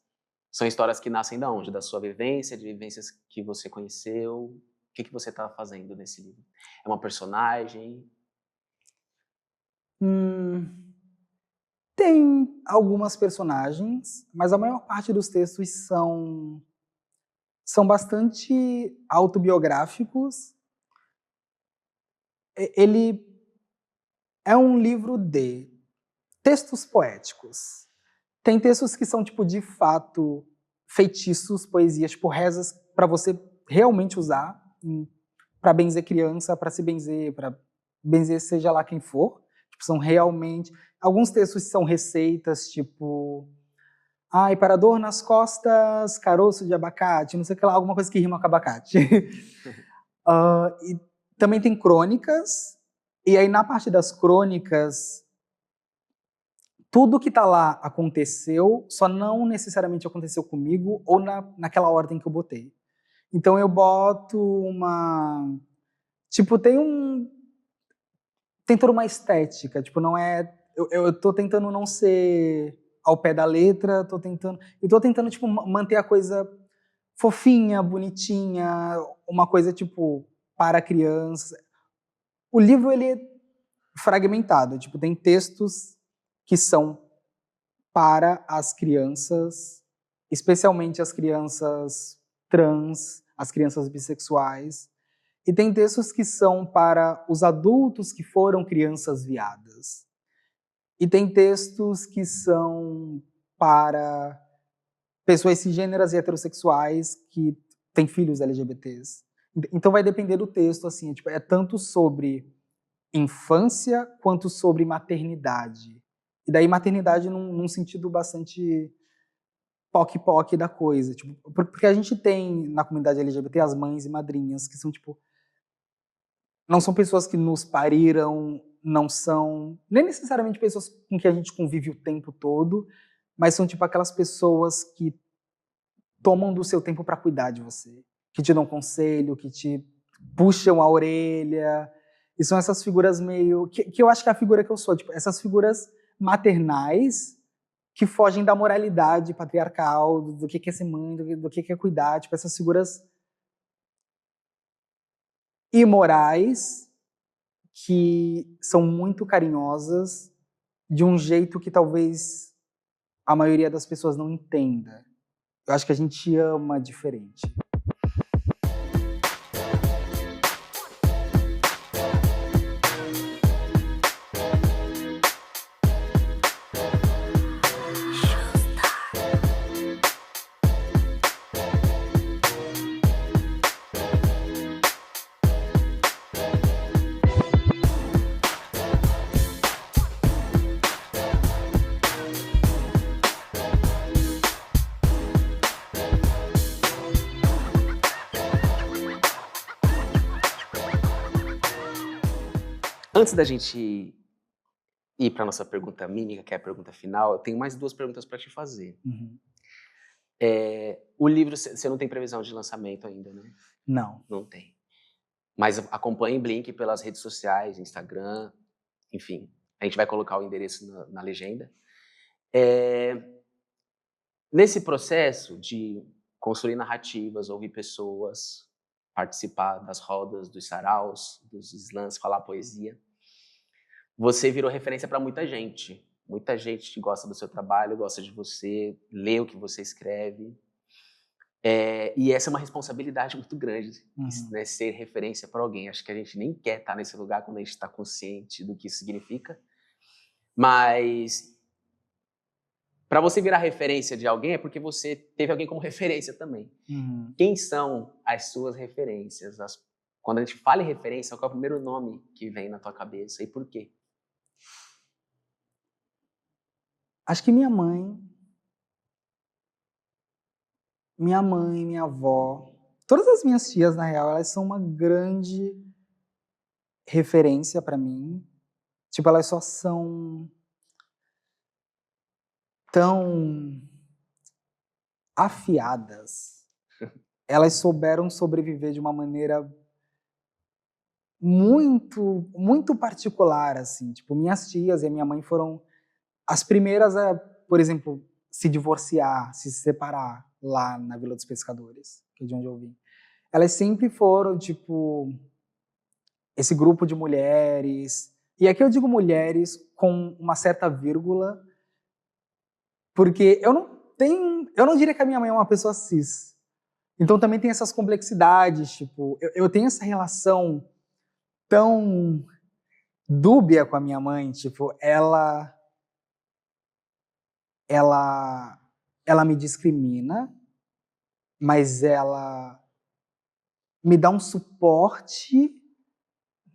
são histórias que nascem de onde? Da sua vivência, de vivências que você conheceu? O que você está fazendo nesse livro? É uma personagem? Tem algumas personagens, mas a maior parte dos textos são bastante autobiográficos. Ele é um livro de textos poéticos. Tem textos que são, tipo, de fato feitiços, poesias, tipo rezas para você realmente usar para benzer criança, para se benzer, para benzer seja lá quem for. Tipo, são realmente... Alguns textos são receitas, tipo... Ai, para dor nas costas, caroço de abacate, não sei o que lá, alguma coisa que rima com abacate. E também tem crônicas, e aí na parte das crônicas, tudo que tá lá aconteceu, só não necessariamente aconteceu comigo ou naquela ordem que eu botei. Então eu boto uma... Tipo, tem toda uma estética, tipo, não é... Eu tô tentando não ser ao pé da letra, tô tentando tipo, manter a coisa fofinha, bonitinha, uma coisa, tipo, para criança. O livro, ele é fragmentado, tipo, tem textos que são para as crianças, especialmente as crianças trans, as crianças bissexuais, e tem textos que são para os adultos que foram crianças viadas. E tem textos que são para pessoas cisgêneras e heterossexuais que têm filhos LGBTs. Então vai depender do texto, assim, tipo, é tanto sobre infância quanto sobre maternidade. E daí maternidade num sentido bastante poc-poc da coisa. Tipo, porque a gente tem na comunidade LGBT as mães e madrinhas, que são, tipo, não são pessoas que nos pariram, não são nem necessariamente pessoas com que a gente convive o tempo todo, mas são tipo aquelas pessoas que tomam do seu tempo para cuidar de você, que te dão conselho, que te puxam a orelha. E são essas figuras meio... que eu acho que é a figura que eu sou, tipo, essas figuras maternais que fogem da moralidade patriarcal, do que é ser mãe, do que é cuidar, tipo, essas figuras imorais que são muito carinhosas de um jeito que talvez a maioria das pessoas não entenda. Eu acho que a gente ama diferente. Antes da gente ir para a nossa pergunta mímica, que é a pergunta final, eu tenho mais 2 perguntas para te fazer. Uhum. O livro, você não tem previsão de lançamento ainda, né? Não. Não tem. Mas acompanhe Blink pelas redes sociais, Instagram, enfim. A gente vai colocar o endereço na legenda. Nesse processo de construir narrativas, ouvir pessoas, participar das rodas, dos saraus, dos slams, falar poesia, você virou referência para muita gente. Muita gente gosta do seu trabalho, gosta de você, lê o que você escreve. E essa é uma responsabilidade muito grande, né, ser referência para alguém. Acho que a gente nem quer estar nesse lugar quando a gente está consciente do que isso significa. Mas para você virar referência de alguém é porque você teve alguém como referência também. Uhum. Quem são as suas referências? Quando a gente fala em referência, qual é o primeiro nome que vem na tua cabeça e por quê? Acho que minha mãe, minha avó, todas as minhas tias, na real, elas são uma grande referência para mim. Tipo, elas só são tão afiadas. Elas souberam sobreviver de uma maneira muito, muito particular, assim. Tipo, minhas tias e a minha mãe foram as primeiras a, por exemplo, se divorciar, se separar lá na Vila dos Pescadores, que é de onde eu vim. Elas sempre foram, tipo, esse grupo de mulheres. E aqui eu digo mulheres com uma certa vírgula, porque eu não diria que a minha mãe é uma pessoa cis. Então também tem essas complexidades, tipo, eu tenho essa relação tão dúbia com a minha mãe, tipo, ela me discrimina, mas ela me dá um suporte,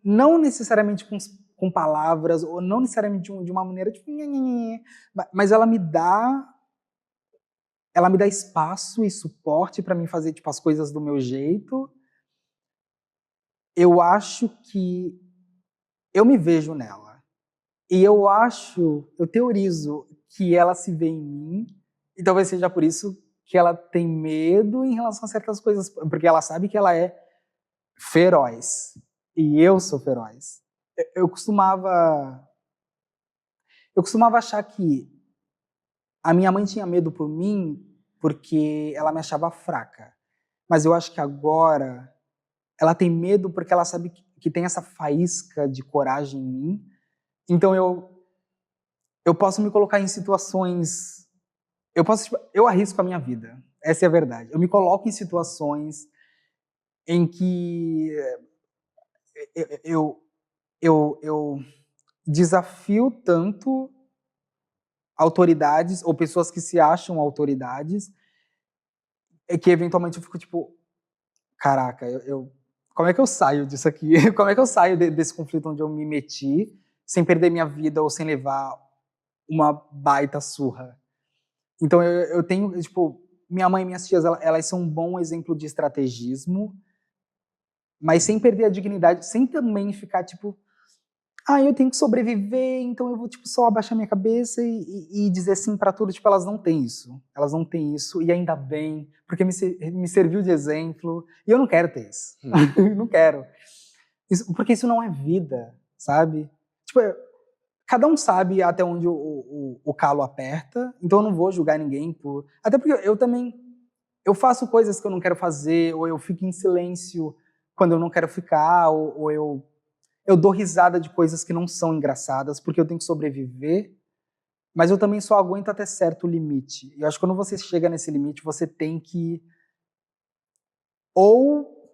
não necessariamente com palavras, ou não necessariamente de uma maneira tipo, mas ela me dá espaço e suporte para mim fazer tipo as coisas do meu jeito. Eu acho que eu me vejo nela. E eu teorizo que ela se vê em mim, e talvez seja por isso que ela tem medo em relação a certas coisas, porque ela sabe que ela é feroz, e eu sou feroz. Eu costumava achar que a minha mãe tinha medo por mim porque ela me achava fraca. Mas eu acho que agora ela tem medo porque ela sabe que tem essa faísca de coragem em mim. Então eu posso me colocar em situações... Eu arrisco a minha vida. Essa é a verdade. Eu me coloco em situações em que eu desafio tanto autoridades ou pessoas que se acham autoridades, é que eventualmente eu fico tipo, caraca, como é que eu saio disso aqui? Como é que eu saio desse conflito onde eu me meti sem perder minha vida ou sem levar uma baita surra? Então eu tenho, tipo, minha mãe e minhas tias, elas são um bom exemplo de estrategismo, mas sem perder a dignidade, sem também ficar tipo, eu tenho que sobreviver, então eu vou tipo só abaixar minha cabeça e dizer sim para tudo. Tipo, elas não têm isso. Elas não têm isso, e ainda bem, porque me serviu de exemplo, e eu não quero ter isso. Não quero. Porque isso não é vida, sabe? Tipo, cada um sabe até onde o calo aperta, então eu não vou julgar ninguém por... Até porque eu faço coisas que eu não quero fazer, ou eu fico em silêncio quando eu não quero ficar, ou eu dou risada de coisas que não são engraçadas, porque eu tenho que sobreviver, mas eu também só aguento até certo limite. E eu acho que quando você chega nesse limite, você tem que... Ou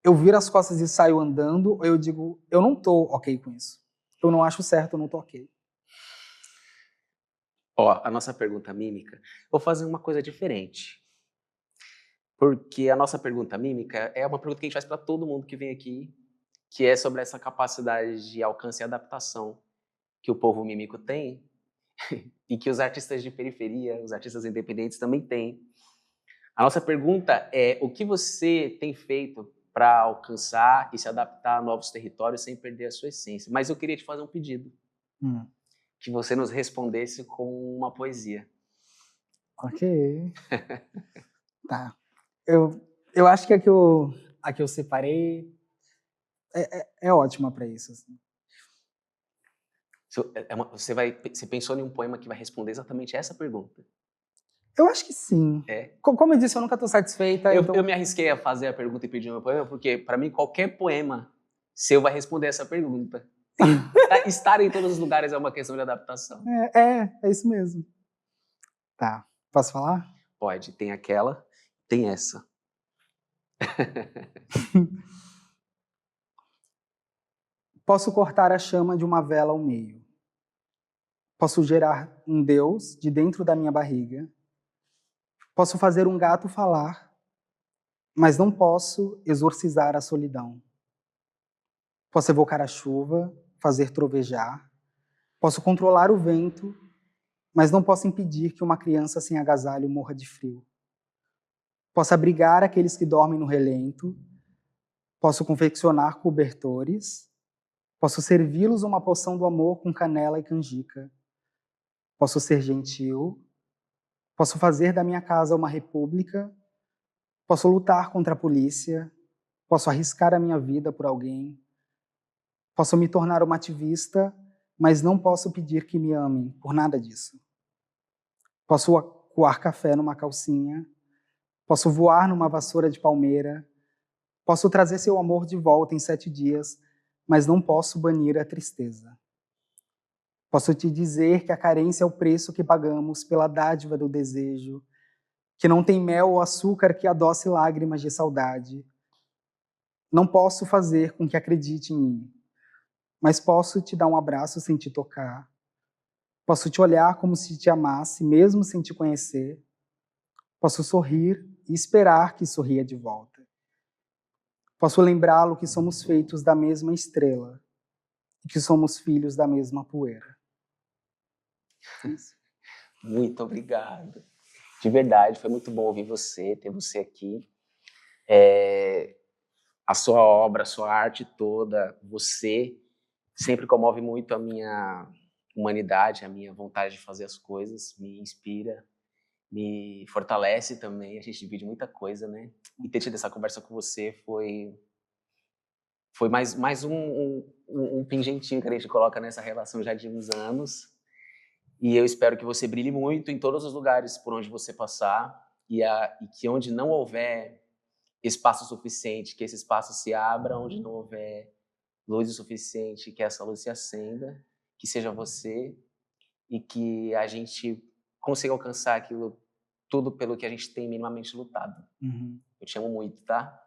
eu viro as costas e saio andando, ou eu digo, eu não tô ok com isso. Eu não acho certo, eu não tô ok. Ó, a nossa pergunta mímica, vou fazer uma coisa diferente. Porque a nossa pergunta mímica é uma pergunta que a gente faz para todo mundo que vem aqui, que é sobre essa capacidade de alcance e adaptação que o povo mímico tem e que os artistas de periferia, os artistas independentes também têm. A nossa pergunta é: o que você tem feito para alcançar e se adaptar a novos territórios sem perder a sua essência? Mas eu queria te fazer um pedido. Que você nos respondesse com uma poesia. Ok. Tá. Eu acho que a que eu separei é ótima para isso. Assim. Você pensou em um poema que vai responder exatamente essa pergunta? Eu acho que sim. Como eu disse, eu nunca estou satisfeita. Eu me arrisquei a fazer a pergunta e pedir um poema, porque, para mim, qualquer poema seu vai responder essa pergunta. Estar em todos os lugares é uma questão de adaptação. É isso mesmo. Tá. Posso falar? Pode. Tem aquela, tem essa. Posso cortar a chama de uma vela ao meio. Posso gerar um Deus de dentro da minha barriga. Posso fazer um gato falar, mas não posso exorcizar a solidão. Posso evocar a chuva, fazer trovejar. Posso controlar o vento, mas não posso impedir que uma criança sem agasalho morra de frio. Posso abrigar aqueles que dormem no relento. Posso confeccionar cobertores. Posso servi-los uma poção do amor com canela e canjica. Posso ser gentil. Posso fazer da minha casa uma república. Posso lutar contra a polícia. Posso arriscar a minha vida por alguém. Posso me tornar uma ativista, mas não posso pedir que me amem por nada disso. Posso coar café numa calcinha. Posso voar numa vassoura de palmeira. Posso trazer seu amor de volta em 7 dias, mas não posso banir a tristeza. Posso te dizer que a carência é o preço que pagamos pela dádiva do desejo, que não tem mel ou açúcar que adoce lágrimas de saudade. Não posso fazer com que acredite em mim, mas posso te dar um abraço sem te tocar. Posso te olhar como se te amasse, mesmo sem te conhecer. Posso sorrir e esperar que sorria de volta. Posso lembrá-lo que somos feitos da mesma estrela e que somos filhos da mesma poeira. Muito obrigado. De verdade, foi muito bom ouvir você, ter você aqui. A sua obra, a sua arte toda, você sempre comove muito a minha humanidade, a minha vontade de fazer as coisas, me inspira, me fortalece também. A gente divide muita coisa, né? E ter tido essa conversa com você foi mais um pingentinho que a gente coloca nessa relação já de uns anos. E eu espero que você brilhe muito em todos os lugares por onde você passar e que onde não houver espaço suficiente, que esse espaço se abra, onde não houver luz o suficiente, que essa luz se acenda, que seja você e que a gente consiga alcançar aquilo tudo pelo que a gente tem minimamente lutado. Eu te amo muito, tá?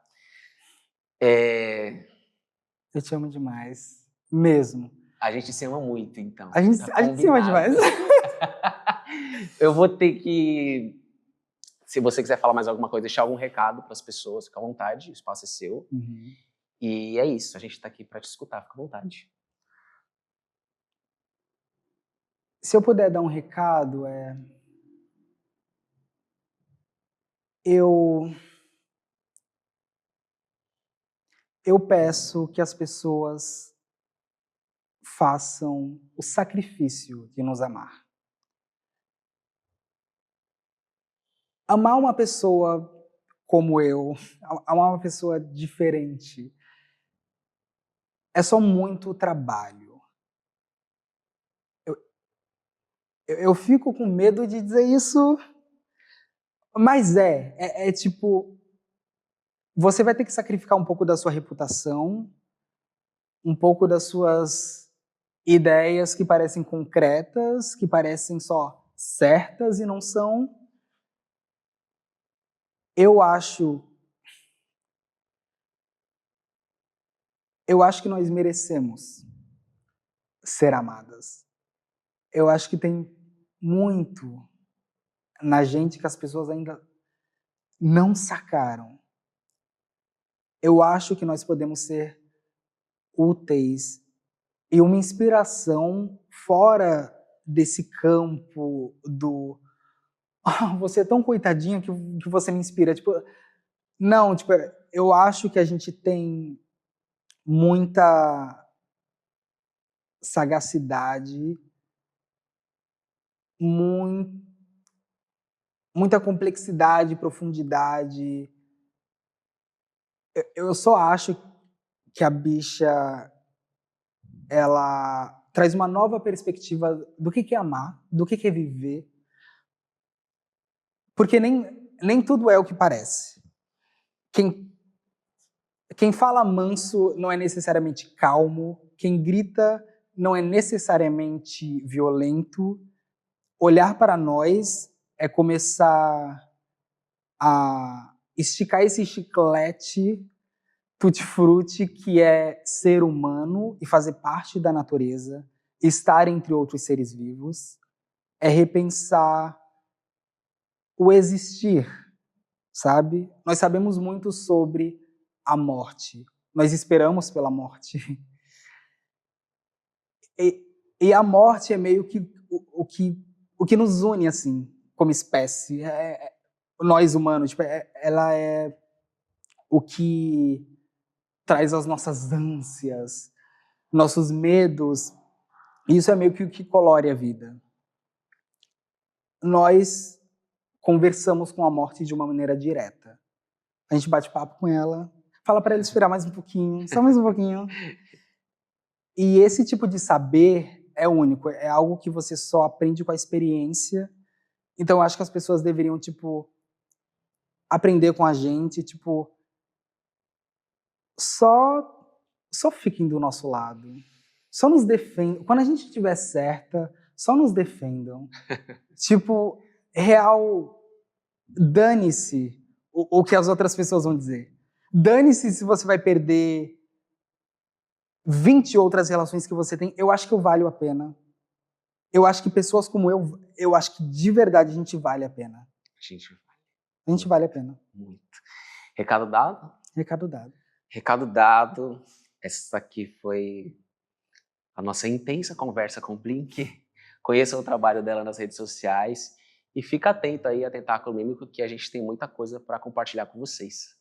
Eu te amo demais, mesmo. A gente se ama muito, então. A gente se ama demais. Eu vou ter que... Se você quiser falar mais alguma coisa, deixar algum recado para as pessoas, fica à vontade, o espaço é seu. E é isso, a gente está aqui para te escutar, fica à vontade. Se eu puder dar um recado, eu peço que as pessoas façam o sacrifício de nos amar. Amar uma pessoa como eu, amar uma pessoa diferente, é só muito trabalho. Eu fico com medo de dizer isso, mas é tipo, você vai ter que sacrificar um pouco da sua reputação, um pouco das suas ideias que parecem concretas, que parecem só certas e não são. Eu acho que nós merecemos ser amadas. Eu acho que tem muito na gente que as pessoas ainda não sacaram. Eu acho que nós podemos ser úteis e uma inspiração fora desse campo do você é tão coitadinho que você me inspira. Tipo, não, tipo, eu acho que a gente tem muita sagacidade, muita complexidade, profundidade. Eu só acho que a bicha, ela traz uma nova perspectiva do que é amar, do que é viver. Porque nem tudo é o que parece. Quem fala manso não é necessariamente calmo, quem grita não é necessariamente violento. Olhar para nós é começar a esticar esse chiclete tutti-frutti que é ser humano e fazer parte da natureza, estar entre outros seres vivos, é repensar o existir, sabe? Nós sabemos muito sobre a morte. Nós esperamos pela morte. E a morte é meio que o que nos une, assim, como espécie. Nós humanos, tipo, ela é o que traz as nossas ânsias, nossos medos. Isso é meio que o que colore a vida. Nós conversamos com a morte de uma maneira direta. A gente bate papo com ela, fala para ela esperar mais um pouquinho, só mais um pouquinho. E esse tipo de saber é único, é algo que você só aprende com a experiência. Então eu acho que as pessoas deveriam, tipo, aprender com a gente, tipo, só fiquem do nosso lado. Só nos defendam. Quando a gente estiver certa, só nos defendam. Tipo, real, dane-se o que as outras pessoas vão dizer. Dane-se se você vai perder 20 outras relações que você tem. Eu acho que eu valho a pena. Eu acho que pessoas como eu acho que de verdade a gente vale a pena. A gente A gente vale a pena. Muito. Recado dado? Recado dado. Recado dado. Essa aqui foi a nossa intensa conversa com Blink. Conheçam o trabalho dela nas redes sociais e fica atento aí a Tentáculo Mímico, que a gente tem muita coisa para compartilhar com vocês.